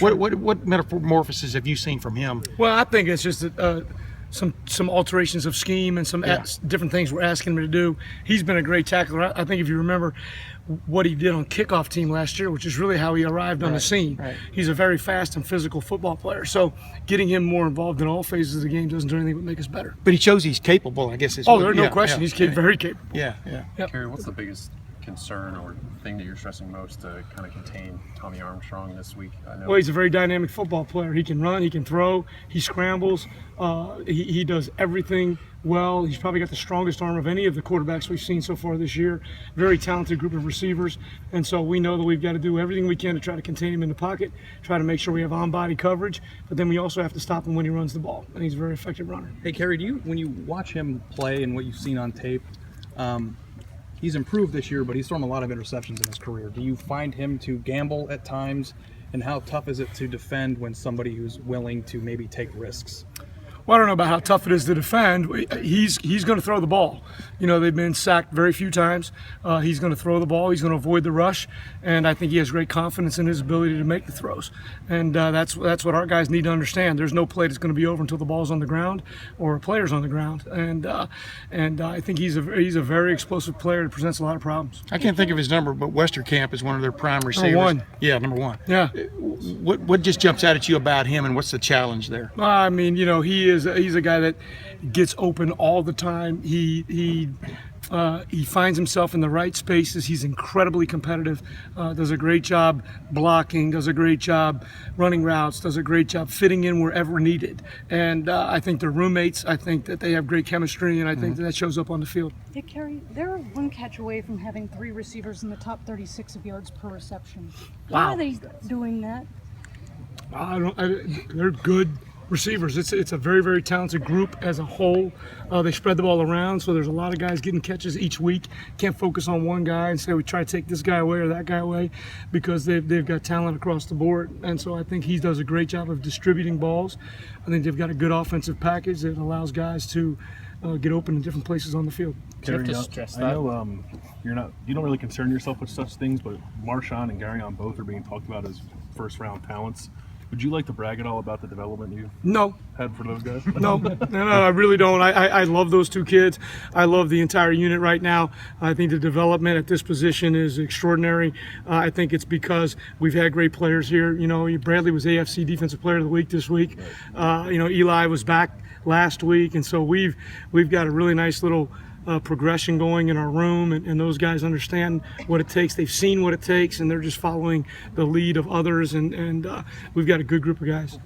Sure. What metamorphoses have you seen from him? Well, I think it's just some alterations of scheme and some different things we're asking him to do. He's been a great tackler. I think if you remember what he did on kickoff team last year, which is really how he arrived on the scene. Right. He's a very fast and physical football player. So getting him more involved in all phases of the game doesn't do anything but make us better. But he shows he's capable, I guess. There's no question. He's very capable. Yeah. Yep. Kerry, what's the biggest concern or thing that you're stressing most to kind of contain Tommy Armstrong this week? I know. Well, he's a very dynamic football player. He can run, he can throw, he scrambles, he does everything well. He's probably got the strongest arm of any of the quarterbacks we've seen so far this year. Very talented group of receivers, and so we know that we've got to do everything we can to try to contain him in the pocket, try to make sure we have on-body coverage, but then we also have to stop him when he runs the ball, and he's a very effective runner. Hey, Kerry, when you watch him play and what you've seen on tape, he's improved this year, but he's thrown a lot of interceptions in his career. Do you find him to gamble at times, and how tough is it to defend when somebody who's willing to maybe take risks? Well, I don't know about how tough it is to defend. He's going to throw the ball. You know, they've been sacked very few times. He's going to throw the ball. He's going to avoid the rush, and I think he has great confidence in his ability to make the throws. And that's what our guys need to understand. There's no play that's going to be over until the ball's on the ground or a player's on the ground. And I think he's a very explosive player that presents a lot of problems. I can't think of his number, but Westerkamp is one of their prime receivers. Number one. Yeah, number one. Yeah. What just jumps out at you about him, and what's the challenge there? I mean, you know, he's a guy that gets open all the time. He finds himself in the right spaces. He's incredibly competitive. Does a great job blocking. Does a great job running routes. Does a great job fitting in wherever needed. And I think they're roommates. I think that they have great chemistry, and I think that shows up on the field. Hey, Kerry, they're one catch away from having 3 receivers in the top 36 of yards per reception. Wow. How are they doing that? They're good receivers. It's a very, very talented group as a whole. They spread the ball around, so there's a lot of guys getting catches each week. Can't focus on one guy and say we try to take this guy away or that guy away, because they've got talent across the board. And so I think he does a great job of distributing balls. I think they've got a good offensive package that allows guys to get open in different places on the field. Kerry, I know you don't really concern yourself with such things, but Marshawn and Garyon both are being talked about as first-round talents. Would you like to brag at all about the development you had for those guys? No, I really don't. I love those 2 kids. I love the entire unit right now. I think the development at this position is extraordinary. I think it's because we've had great players here. You know, Bradley was AFC Defensive Player of the Week this week. You know, Eli was back last week, and so we've got a really nice little progression going in our room, and those guys understand what it takes. They've seen what it takes, and they're just following the lead of others, and we've got a good group of guys.